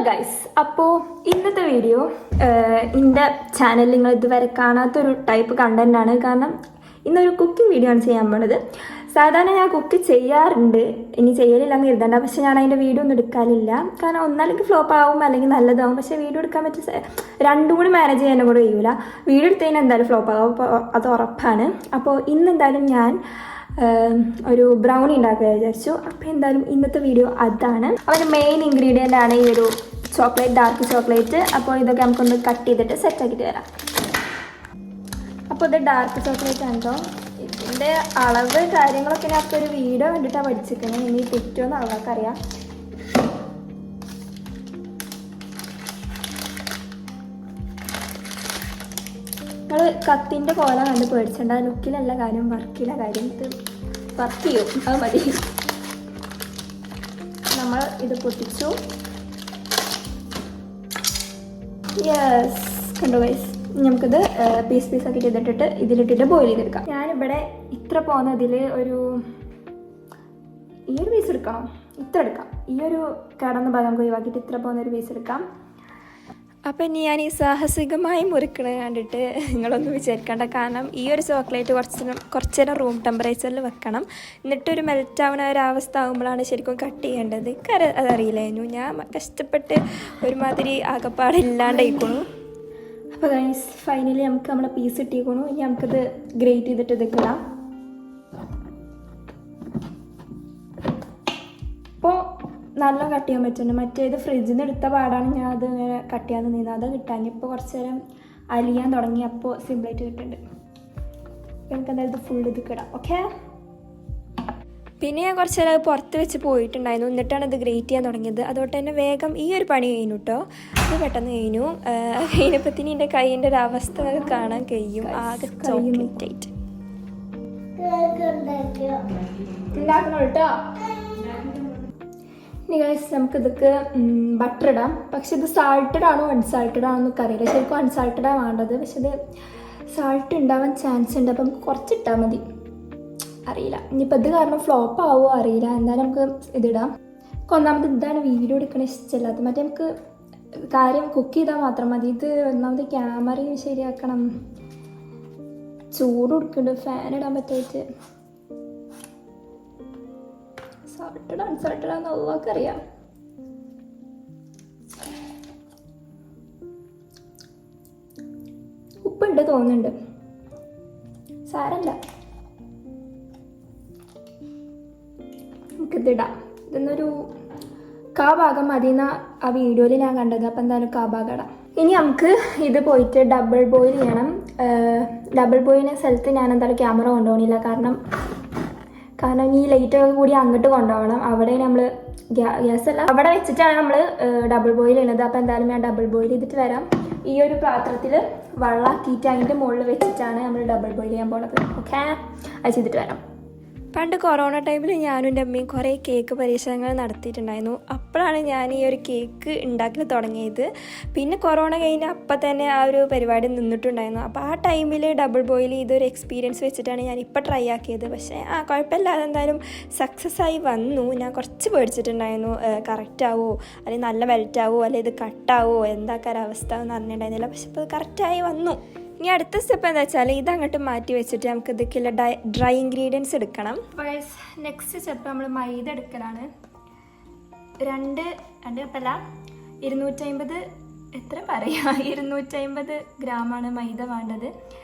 Guys, അപ്പോൾ ഇന്നത്തെ video എൻ്റെ ചാനലിൽ നിങ്ങൾ ഇതുവരെ കാണാത്തൊരു ടൈപ്പ് കണ്ടൻ്റാണ്. കാരണം ഇന്നൊരു കുക്കിംഗ് വീഡിയോ ആണ് ചെയ്യാൻ പോണത്. സാധാരണ ഞാൻ കുക്ക് ചെയ്യാറുണ്ട്, ഇനി ചെയ്യലില്ലെന്ന് കരുതണ്ട. പക്ഷെ ഞാൻ അതിൻ്റെ വീഡിയോ ഒന്നും എടുക്കാനില്ല. കാരണം ഒന്നല്ലെങ്കിൽ ഫ്ലോപ്പ് ആവും അല്ലെങ്കിൽ നല്ലതാവും. പക്ഷേ വീഡിയോ എടുക്കാൻ പറ്റിയ രണ്ടും കൂടി മാനേജ് ചെയ്യാനും കൂടെ കഴിയില്ല. വീഡിയോ എടുത്തതിന് എന്തായാലും ഫ്ലോപ്പ് ആവും, അപ്പോൾ അത് ഉറപ്പാണ്. അപ്പോൾ ഇന്നെന്തായാലും ഞാൻ ഒരു ബ്രൗണി ഉണ്ടാക്കുക വിചാരിച്ചു. അപ്പോൾ എന്തായാലും ഇന്നത്തെ വീഡിയോ അതാണ്. അതിന് മെയിൻ ഇൻഗ്രീഡിയൻ്റ് ആണ് ഈ ഒരു ചോക്ലേറ്റ്, ഡാർക്ക് ചോക്ലേറ്റ്. അപ്പോൾ ഇതൊക്കെ നമുക്കൊന്ന് കട്ട് ചെയ്തിട്ട് സെറ്റാക്കിയിട്ട് വരാം. അപ്പോൾ ഇത് ഡാർക്ക് ചോക്ലേറ്റ് ആണോ. ഇതിൻ്റെ അളവ് കാര്യങ്ങളൊക്കെ ഞാൻ അപ്പോൾ ഒരു വീഡിയോ കണ്ടിട്ടാണ് പഠിച്ചിരിക്കുന്നത്. ഇനി തെറ്റുമെന്ന് ആൾക്കാർക്കറിയാം. നമ്മൾ കത്തിൻ്റെ കോല കണ്ട് പേടിച്ചിട്ടുണ്ട്. ലുക്കിലല്ല കാര്യം, വർക്കിലെ കാര്യം. ഇത് വർക്ക് ചെയ്യും, അത് മതി. നമ്മൾ ഇത് പൊട്ടിച്ചു. യെസ്, കണ്ടോ ഗൈസ്. നമുക്കിത് പീസ് ആക്കി ചെയ്തിട്ടിട്ട് ഇതിലിട്ടിട്ട് ബോയിൽ ചെയ്തെടുക്കാം. ഞാനിവിടെ ഇത്ര പോകുന്നതിൽ ഈ ഒരു പീസ് എടുക്കണം, ഇത്ര എടുക്കാം. ഈ ഒരു കടന്ന ഭാഗം ഒഴിവാക്കിയിട്ട് ഇത്ര പോകുന്ന ഒരു പീസ് എടുക്കാം. അപ്പം ഇനി ഞാൻ ഈ സാഹസികമായി മുറിക്കണത് കണ്ടിട്ട് നിങ്ങളൊന്നും വിചാരിക്കേണ്ട. കാരണം ഈ ഒരു ചോക്ലേറ്റ് കുറച്ച് നേരം റൂം ടെമ്പറേച്ചറിൽ വെക്കണം. എന്നിട്ടൊരു മെൽറ്റ് ആവുന്ന ഒരവസ്ഥ ആകുമ്പോഴാണ് ശരിക്കും കട്ട് ചെയ്യേണ്ടത്. അതറിയില്ലായിരുന്നു. ഞാൻ കഷ്ടപ്പെട്ട് ഒരുമാതിരി ആകപ്പാടില്ലാണ്ടായിക്കണു. അപ്പോൾ ഗൈസ്, ഫൈനലി നമുക്ക് നമ്മളെ പീസ് ഇട്ടിരിക്കണു. ഇനി നമുക്കിത് ഗ്രേറ്റ് ചെയ്തിട്ട് ഇത് ഇടാം. അപ്പോൾ നല്ല കട്ട് ചെയ്യാൻ പറ്റുന്നുണ്ട്. മറ്റേത് ഫ്രിഡ്ജിൽ നിന്ന് എടുത്ത പാടാണ് ഞാൻ അത് ഇങ്ങനെ കട്ട് ചെയ്യാൻ നിന്നത്. അത് കിട്ടാൻ ഇപ്പോൾ കുറച്ച് നേരം അലിയാൻ തുടങ്ങി. അപ്പോൾ സിമ്പിളായിട്ട് കിട്ടുന്നുണ്ട്. നമുക്ക് എന്തായാലും ഇത് ഫുൾ ഇത് കിടാം. ഓക്കെ, പിന്നെ ഞാൻ കുറച്ച് നേരം പുറത്ത് വെച്ച് പോയിട്ടുണ്ടായിരുന്നു. എന്നിട്ടാണ് ഇത് ഗ്രേറ്റ് ചെയ്യാൻ തുടങ്ങിയത്. അതുകൊണ്ട് തന്നെ വേഗം ഈ ഒരു പണി കഴിഞ്ഞു കേട്ടോ. അത് പെട്ടെന്ന് കഴിഞ്ഞു. കഴിഞ്ഞപ്പത്തിന് എൻ്റെ കൈയിൻ്റെ ഒരു അവസ്ഥ കാണാൻ കഴിയും. ആകെ ചോക്ലേറ്റ് ആയിട്ട് ഉണ്ടാക്കണം കേട്ടോ. ഇനി ഗൈസ്, നമുക്കിതൊക്കെ ബട്ടർ ഇടാം. പക്ഷെ ഇത് സാൾട്ടഡ് ആണോ അൺസാൾട്ടഡ് ആണോ എന്നൊക്കെ അറിയില്ല. ശരിക്കും അൺസാൾട്ടഡാണ് വേണ്ടത്. പക്ഷെ ഇത് സാൾട്ട് ഉണ്ടാവാൻ ചാൻസ് ഉണ്ട്. അപ്പം നമുക്ക് കുറച്ചിട്ടാൽ മതി. അറിയില്ല, ഇനിയിപ്പോൾ ഇത് കാരണം ഫ്ലോപ്പ് ആവുമോ അറിയില്ല. എന്തായാലും നമുക്ക് ഇതിടാം. ഒന്നാമത് ഇതാണ് വീഡിയോ എടുക്കണ ഇഷ്ടമില്ലാത്തത്. മറ്റേ നമുക്ക് കാര്യം കുക്ക് ചെയ്താൽ മാത്രം മതി. ഇത് ഒന്നാമത് ക്യാമറയും ശരിയാക്കണം, ചൂട് കൊടുക്കുന്നുണ്ട്, ഫാൻ ഇടാൻ പറ്റായിട്ട്. സാൾട്ടഡ് അൺസാൾട്ടഡ് ആണെന്ന് അള്ളാഹ്ക്ക് അറിയാം. ഉപ്പുണ്ട് തോന്നുന്നുണ്ട്, സാരല്ല. നമുക്കിതിടാം. ഇതൊന്നൊരു ഭാഗം മതി എന്നാ ആ വീഡിയോയിൽ ഞാൻ കണ്ടത്. അപ്പം എന്തായാലും ഭാഗം ഇടാം. ഇനി നമുക്ക് ഇത് പോയിട്ട് ഡബിൾ ബോയിൽ ചെയ്യണം. ഡബിൾ ബോയിലിൻ്റെ സ്ഥലത്ത് ഞാൻ എന്തായാലും ക്യാമറ കൊണ്ടുപോകണില്ല. കാരണം ഈ ലൈറ്റൊക്കെ കൂടി അങ്ങോട്ട് കൊണ്ടുപോകണം. അവിടെ നമ്മൾ ഗ്യാസ് അല്ല, അവിടെ വെച്ചിട്ടാണ് നമ്മൾ ഡബിൾ ബോയിൽ ചെയ്യുന്നത്. അപ്പോൾ എന്തായാലും ഞാൻ ഡബിൾ ബോയിൽ ചെയ്തിട്ട് വരാം. ഈ ഒരു പാത്രത്തിൽ വെള്ളമാക്കിയിട്ട് അതിൻ്റെ മുകളിൽ വെച്ചിട്ടാണ് നമ്മൾ ഡബിൾ ബോയിൽ ചെയ്യാൻ പോകുന്നത്. ഓക്കെ, അത് ചെയ്തിട്ട് വരാം. പണ്ട് കൊറോണ ടൈമിൽ ഞാനും എൻ്റെ അമ്മയും കുറേ കേക്ക് പരീക്ഷണങ്ങൾ നടത്തിയിട്ടുണ്ടായിരുന്നു. അപ്പോഴാണ് ഞാൻ ഈ ഒരു കേക്ക് ഉണ്ടാക്കി തുടങ്ങിയത്. പിന്നെ കൊറോണ കഴിഞ്ഞ് അപ്പം തന്നെ ആ ഒരു പരിപാടി നിന്നിട്ടുണ്ടായിരുന്നു. അപ്പോൾ ആ ടൈമിൽ ഡബിൾ ബോയിൽ ഇതൊരു എക്സ്പീരിയൻസ് വെച്ചിട്ടാണ് ഞാൻ ഇപ്പോൾ ട്രൈ ആക്കിയത്. പക്ഷേ കുഴപ്പമില്ലാതെ എന്തായാലും സക്സസ് ആയി വന്നു. ഞാൻ കുറച്ച് പേടിച്ചിട്ടുണ്ടായിരുന്നു, കറക്റ്റ് ആവുമോ അല്ലെങ്കിൽ നല്ല മെൽറ്റ് ആവുമോ അല്ലെങ്കിൽ ഇത് കട്ടാവുമോ എന്താക്കാരവസ്ഥ എന്ന് അറിഞ്ഞിട്ടുണ്ടായിരുന്നില്ല. പക്ഷെ ഇപ്പോൾ കറക്റ്റായി വന്നു. ഇനി അടുത്ത സ്റ്റെപ്പ് എന്താ വെച്ചാൽ ഇതങ്ങോട്ട് മാറ്റി വെച്ചിട്ട് നമുക്ക് ഇതൊക്കെയുള്ള ഡ്രൈ ഇൻഗ്രീഡിയൻസ് എടുക്കണം. അപ്പോൾ നെക്സ്റ്റ് സ്റ്റെപ്പ് നമ്മൾ മൈദ എടുക്കലാണ്. 250 ഗ്രാമാണ് മൈദ വേണ്ടത്.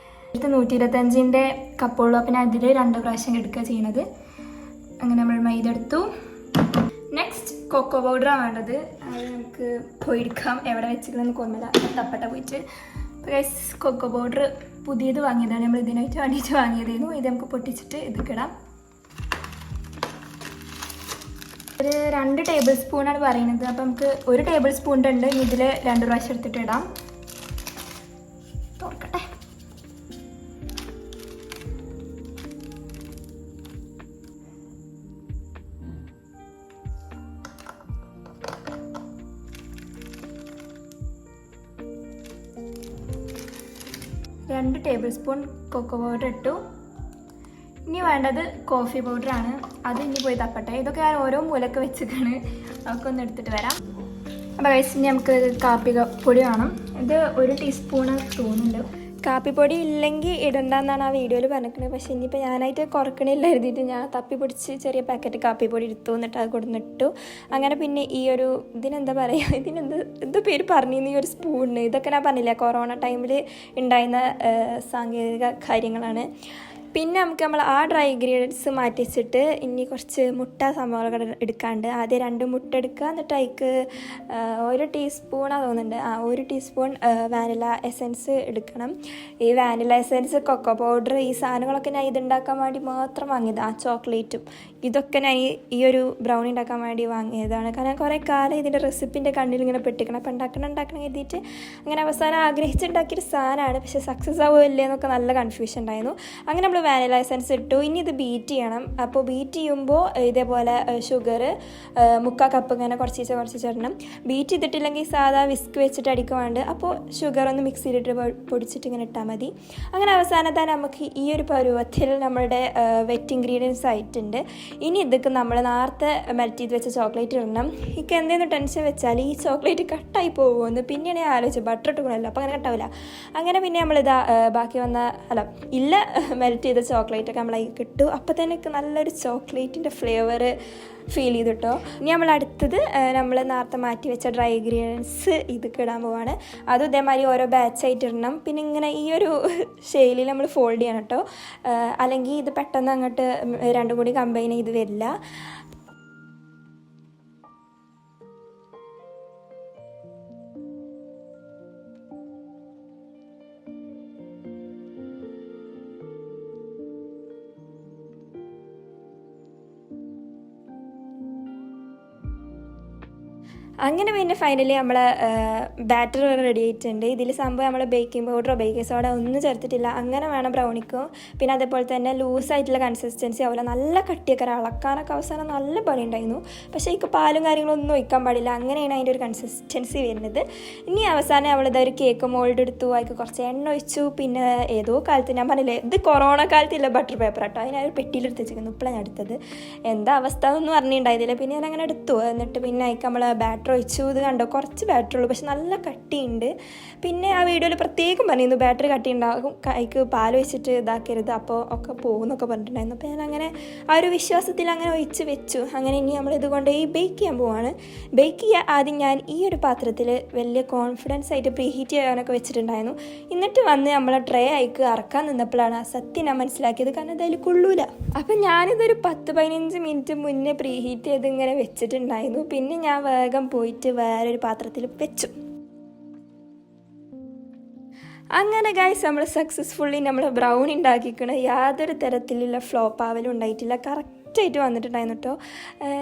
125ൻ്റെ കപ്പുള്ളൂ. അപ്പം ഞാൻ അതിൽ 2 പ്രാവശ്യം എടുക്കുക ചെയ്യണത്. അങ്ങനെ നമ്മൾ മൈദ എടുത്തു. നെക്സ്റ്റ് കൊക്കോ പൗഡറാണ് വേണ്ടത്. അത് നമുക്ക് പോയെടുക്കാം. എവിടെ വെച്ചിരിക്കണമെന്ന് കൊന്നല തപ്പട്ട പോയിട്ട്. ഗൈസ്, കൊക്കോ പൗഡർ പുതിയത് വാങ്ങിയതാണ്. നമ്മൾ ഇതിനായിട്ട് വേണ്ടിയിട്ട് വാങ്ങിയതായിരുന്നു. ഇത് നമുക്ക് പൊട്ടിച്ചിട്ട് ഇത് ഇടാം. ഒരു 2 ടേബിൾ സ്പൂണാണ് പറയുന്നത്. അപ്പം നമുക്ക് 1 ടേബിൾ സ്പൂണിൻ്റെ ഉണ്ട്. ഇതിൽ 2 പ്രാവശ്യം എടുത്തിട്ട് ഇടാം. തുറക്കട്ടെ. രണ്ട് ടേബിൾ സ്പൂൺ കൊക്കോ പൗഡർ ഇട്ടു. ഇനി വേണ്ടത് കോഫി പൗഡറാണ്. അത് ഇനി പോയി തപ്പട്ടെ. ഇതൊക്കെ ഞാൻ ഓരോ മൂലൊക്കെ വെച്ചിട്ടാണ്. നമുക്കൊന്ന് എടുത്തിട്ട് വരാം. അപ്പോൾ കഴിച്ച് നമുക്ക് കാപ്പി പൊടി വേണം. ഇത് 1 ടീസ്പൂണ് തോന്നുന്നുണ്ട്. കാപ്പിപ്പൊടി ഇല്ലെങ്കിൽ ഇടണ്ടെന്നാണ് ആ വീഡിയോയിൽ പറഞ്ഞിരിക്കുന്നത്. പക്ഷേ ഇനിയിപ്പോൾ ഞാനായിട്ട് കുറക്കണില്ല എഴുതിയിട്ട് ഞാൻ തപ്പി പിടിച്ച് ചെറിയ പാക്കറ്റ് കാപ്പിപ്പൊടി എടുത്തു, എന്നിട്ട് അത് കൊടുന്നിട്ടു. അങ്ങനെ പിന്നെ ഈ ഒരു ഇതിനെന്താ പറയുക, എന്തോ പേര് പറഞ്ഞിരുന്നു, ഈ ഒരു സ്പൂണിന്. ഇതൊക്കെ ഞാൻ പറഞ്ഞില്ല, കൊറോണ ടൈമിൽ ഉണ്ടായിരുന്ന സാങ്കേതിക കാര്യങ്ങളാണ്. പിന്നെ നമുക്ക് നമ്മൾ ആ ഡ്രൈ ഇൻഗ്രീഡിയൻസ് മാറ്റി വെച്ചിട്ട് ഇനി കുറച്ച് മുട്ട സംഭവങ്ങളൊക്കെ എടുക്കാണ്ട്. ആദ്യം 2 മുട്ട എടുക്കുക, എന്നിട്ട് അതിക്ക് 1 ടീസ്പൂണാണ് തോന്നുന്നുണ്ട്, 1 ടീസ്പൂൺ വാനില എസൻസ് എടുക്കണം. ഈ വാനില എസൻസ്, കൊക്കോ പൗഡർ, ഈ സാധനങ്ങളൊക്കെ ഞാൻ ഇതുണ്ടാക്കാൻ വേണ്ടി മാത്രം വാങ്ങിയത്. ആ ചോക്ലേറ്റും ഇതൊക്കെ ഞാൻ ഈ ഒരു ബ്രൗണി ഉണ്ടാക്കാൻ വേണ്ടി വാങ്ങിയതാണ്. കാരണം കുറേ കാലം ഇതിൻ്റെ റെസിപ്പിൻ്റെ കണ്ണിൽ ഇങ്ങനെ പെട്ടിക്കണം. അപ്പോൾ ഉണ്ടാക്കണം എഴുതിയിട്ട് അങ്ങനെ അവസാനം ആഗ്രഹിച്ചുണ്ടാക്കിയൊരു സാധനമാണ്. പക്ഷേ സക്സസ് ആവുമല്ലേ എന്നൊക്കെ നല്ല കൺഫ്യൂഷൻ ഉണ്ടായിരുന്നു. അങ്ങനെ നമ്മൾ വാനില എസൻസ് ഇട്ടു. ഇനി ഇത് ബീറ്റ് ചെയ്യണം. അപ്പോൾ ബീറ്റ് ചെയ്യുമ്പോൾ ഇതേപോലെ ഷുഗർ 3/4 കപ്പ് ഇങ്ങനെ കുറച്ച് ഇടണം. ബീറ്റ് ചെയ്തിട്ടില്ലെങ്കിൽ സാധാ വിസ്ക് വെച്ചിട്ട് അടിക്കുവാണ്ട്. അപ്പോൾ ഷുഗർ ഒന്ന് മിക്സിയിലിട്ട് പൊടിച്ചിട്ട് ഇങ്ങനെ ഇട്ടാൽ മതി. അങ്ങനെ അവസാനത്തെ നമുക്ക് ഈ ഒരു പരുവത്തിൽ നമ്മളുടെ വെറ്റ് ഇൻഗ്രീഡിയൻസ് ആയിട്ടുണ്ട്. ഇനി ഇതൊക്കെ നമ്മൾ നേരത്തെ മെൽറ്റ് ചെയ്ത് വെച്ച ചോക്ലേറ്റ് ഇടണം. എനിക്ക് എന്തെങ്കിലും ടെൻഷൻ വെച്ചാൽ ഈ ചോക്ലേറ്റ് കട്ടായി പോകുമെന്ന് പിന്നെയാണ് ഞാൻ ആലോചിച്ചത്. ബട്ടർ ഇട്ടുകൊണ്ടല്ലോ, അപ്പോൾ അങ്ങനെ കട്ടാവില്ല. അങ്ങനെ പിന്നെ നമ്മളിതാ ബാക്കി വന്ന മെൽറ്റ് ചെയ്ത ചോക്ലേറ്റൊക്കെ നമ്മളായി കിട്ടും. അപ്പോൾ തന്നെ നല്ലൊരു ചോക്ലേറ്റിൻ്റെ ഫ്ലേവർ ഫീൽ ചെയ്തിട്ടോ. ഇനി നമ്മൾ അടുത്തത് നമ്മൾ നേരത്തെ മാറ്റി വെച്ച ഡ്രൈ ഇൻഗ്രീഡിയൻസ് ഇതൊക്കെ ഇടാൻ പോവാണ്. അതും ഇതേമാതിരി ഓരോ ബാച്ചായിട്ട് ഇടണം. പിന്നെ ഇങ്ങനെ ഈ ഒരു ശൈലിയിൽ നമ്മൾ ഫോൾഡ് ചെയ്യണം കേട്ടോ, അല്ലെങ്കിൽ ഇത് പെട്ടെന്ന് അങ്ങോട്ട് രണ്ടും കൂടി കമ്പൈൻ ചെയ്ത് വരില്ല. അങ്ങനെ പിന്നെ ഫൈനലി നമ്മൾ ബാറ്റർ റെഡി ആയിട്ടുണ്ട്. ഇതിൽ സംഭവം നമ്മൾ ബേക്കിംഗ് പൗഡറോ ബേക്കിംഗ് സോഡ ഒന്നും ചേർത്തിട്ടില്ല. അങ്ങനെ വേണം ബ്രൗണിക്കും. പിന്നെ അതേപോലെ തന്നെ ലൂസായിട്ടുള്ള കൺസിസ്റ്റൻസി ആവില്ല, നല്ല കട്ടിയൊക്കെ അളക്കാനൊക്കെ അവസാനം നല്ല പണി ഉണ്ടായിരുന്നു. പക്ഷേ എനിക്ക് പാലും കാര്യങ്ങളൊന്നും ഒഴിക്കാൻ പാടില്ല. അങ്ങനെയാണ് അതിൻ്റെ ഒരു കൺസിസ്റ്റൻസി വരുന്നത്. ഇനി അവസാനം നമ്മളിതൊരു കേക്ക് മോൾഡ് എടുത്തു, അതിൽ കുറച്ച് എണ്ണ ഒഴിച്ചു. പിന്നെ ഏതോ കാലത്ത് ഞാൻ പറഞ്ഞില്ലേ, ഇത് കൊറോണ കാലത്തില്ല ബട്ടർ പേപ്പർ കേട്ടോ, അതിനൊരു പെട്ടിയിലെടുത്ത് വെച്ചിരിക്കുന്നു. ഇപ്പോഴാണ് ഞാൻ എടുത്തത്. എന്താ അവസ്ഥ എന്നൊന്നും പറഞ്ഞിട്ടുണ്ടായിരുന്നില്ല. പിന്നെ ഞാൻ അങ്ങനെ എടുത്തു. എന്നിട്ട് പിന്നെ അതിൽ നമ്മൾ ബാറ്റർ ഒഴിച്ചു. ഇത് കണ്ടോ, കുറച്ച് ബാറ്ററി ഉള്ളൂ, പക്ഷെ നല്ല കട്ടിയുണ്ട്. പിന്നെ ആ വീഡിയോയിൽ പ്രത്യേകം പറഞ്ഞിരുന്നു ബാറ്ററി കട്ടി ഉണ്ടാകും, കൈക്ക് പാൽ ഒഴിച്ചിട്ട് ഇതാക്കരുത്, അപ്പോൾ ഒക്കെ പോകുമെന്നൊക്കെ പറഞ്ഞിട്ടുണ്ടായിരുന്നു. അപ്പോൾ ഞാൻ അങ്ങനെ ആ ഒരു വിശ്വാസത്തിൽ അങ്ങനെ ഒഴിച്ച് വെച്ചു. അങ്ങനെ ഇനി നമ്മൾ ഇതുകൊണ്ട് ബേക്ക് ചെയ്യാൻ പോവാണ്. ബേക്ക് ചെയ്യാൻ ആദ്യം ഞാൻ ഈ ഒരു പാത്രത്തിൽ വലിയ കോൺഫിഡൻസ് ആയിട്ട് പ്രീഹീറ്റ് ചെയ്യാനൊക്കെ വെച്ചിട്ടുണ്ടായിരുന്നു. എന്നിട്ട് വന്ന് നമ്മളെ ട്രേ ആയിക്ക് ഇറക്കാൻ നിന്നപ്പോഴാണ് ആ സത്യം ഞാൻ മനസ്സിലാക്കിയത്. കാരണം അതിൽ കൊള്ളൂല. അപ്പം ഞാനിതൊരു 10-15 മിനിറ്റ് മുന്നേ പ്രീഹീറ്റ് ചെയ്ത് ഇങ്ങനെ വെച്ചിട്ടുണ്ടായിരുന്നു. പിന്നെ ഞാൻ വേഗം പോയിട്ട് വേറൊരു പാത്രത്തിൽ വെച്ചു. അങ്ങനെ ഗൈസ് നമ്മൾ സക്സസ്ഫുള്ളി നമ്മൾ ബ്രൗണി ഉണ്ടാക്കിക്കണ. യാതൊരു തരത്തിലുള്ള ഫ്ലോപ്പ് ആവലും ഉണ്ടായിട്ടില്ല. കറക്റ്റായിട്ട് വന്നിട്ടുണ്ടായിരുന്നു കേട്ടോ.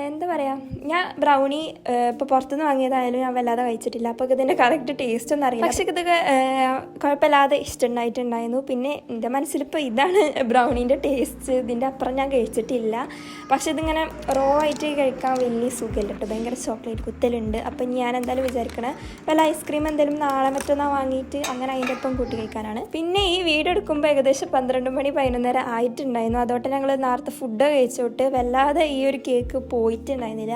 എന്താ പറയുക, ഞാൻ ബ്രൗണി ഇപ്പോൾ പുറത്തുനിന്ന് വാങ്ങിയതായാലും ഞാൻ വല്ലാതെ കഴിച്ചിട്ടില്ല. അപ്പോൾ ഇതിൻ്റെ കറക്റ്റ് ടേസ്റ്റ് ഒന്നും അറിയില്ല. പക്ഷേ ഇതൊക്കെ കുഴപ്പമില്ലാതെ ഇഷ്ടമുണ്ടായിട്ടുണ്ടായിരുന്നു. പിന്നെ എൻ്റെ മനസ്സിലിപ്പോൾ ഇതാണ് ബ്രൗണീൻ്റെ ടേസ്റ്റ്, ഇതിൻ്റെ അപ്പുറം ഞാൻ കഴിച്ചിട്ടില്ല. പക്ഷേ ഇതിങ്ങനെ റോ ആയിട്ട് കഴിക്കാൻ വലിയ സുഖമില്ല കേട്ടോ, ഭയങ്കര ചോക്ലേറ്റ് കുത്തലുണ്ട്. അപ്പം ഞാൻ എന്തായാലും വിചാരിക്കണേ വല്ല ഐസ്ക്രീം എന്തെങ്കിലും നാളെ മറ്റൊന്നാ വാങ്ങിയിട്ട് അങ്ങനെ അതിൻ്റെ ഒപ്പം കൂട്ടി കഴിക്കാനാണ്. പിന്നെ ഈ വീഡിയോ എടുക്കുമ്പോൾ ഏകദേശം 12 മണി 11:30 ആയിട്ടുണ്ടായിരുന്നു. അതോടെ ഞങ്ങൾ നേരത്തെ ഫുഡ് കഴിച്ചോട്ട് വല്ലാതെ ഈ ഒരു കേക്ക് പോയിട്ടുണ്ടായിരുന്നില്ല.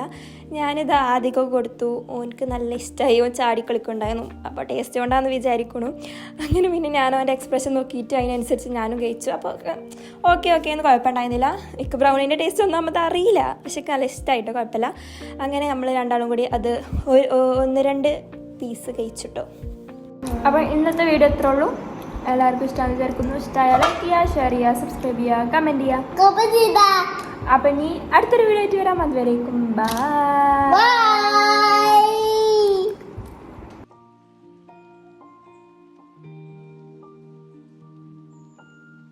ഞാനിത് ആദ്യമൊക്കെ കൊടുത്തു, ഓനക്ക് നല്ല ഇഷ്ടമായി, ഓൻ ചാടിക്കളിക്കുണ്ടായിരുന്നു. അപ്പോൾ ടേസ്റ്റ് കൊണ്ടാണെന്ന് വിചാരിക്കണു. അങ്ങനെ പിന്നെ ഞാനും അവൻ്റെ എക്സ്പ്രഷൻ നോക്കിയിട്ട് അതിനനുസരിച്ച് ഞാനും കഴിച്ചു. അപ്പോൾ ഓക്കെ എന്ന് കുഴപ്പമുണ്ടായിരുന്നില്ല. എനിക്ക് ബ്രൗണീൻ്റെ ടേസ്റ്റ് ഒന്നാമത് അറിയില്ല, പക്ഷെ നല്ല ഇഷ്ടമായിട്ടോ, കുഴപ്പമില്ല. അങ്ങനെ നമ്മൾ രണ്ടാളും കൂടി അത് 1-2 പീസ് കഴിച്ചിട്ടോ. അപ്പോൾ ഇന്നത്തെ വീഡിയോ ഇത്രേ ഉള്ളൂ. എല്ലാവർക്കും ഇഷ്ടമാണെന്ന് വിചാരിക്കുന്നു. ഇഷ്ടമായ ലൈക്ക് ചെയ്യുക, ഷെയർ ചെയ്യുക, സബ്സ്ക്രൈബ് ചെയ്യുക, കമൻറ്റ് ചെയ്യുക. അപ്പം ഇനി അടുത്തൊരു വീഡിയോ ആയിട്ട് വരാം. അതുവരേക്കും ബൈ.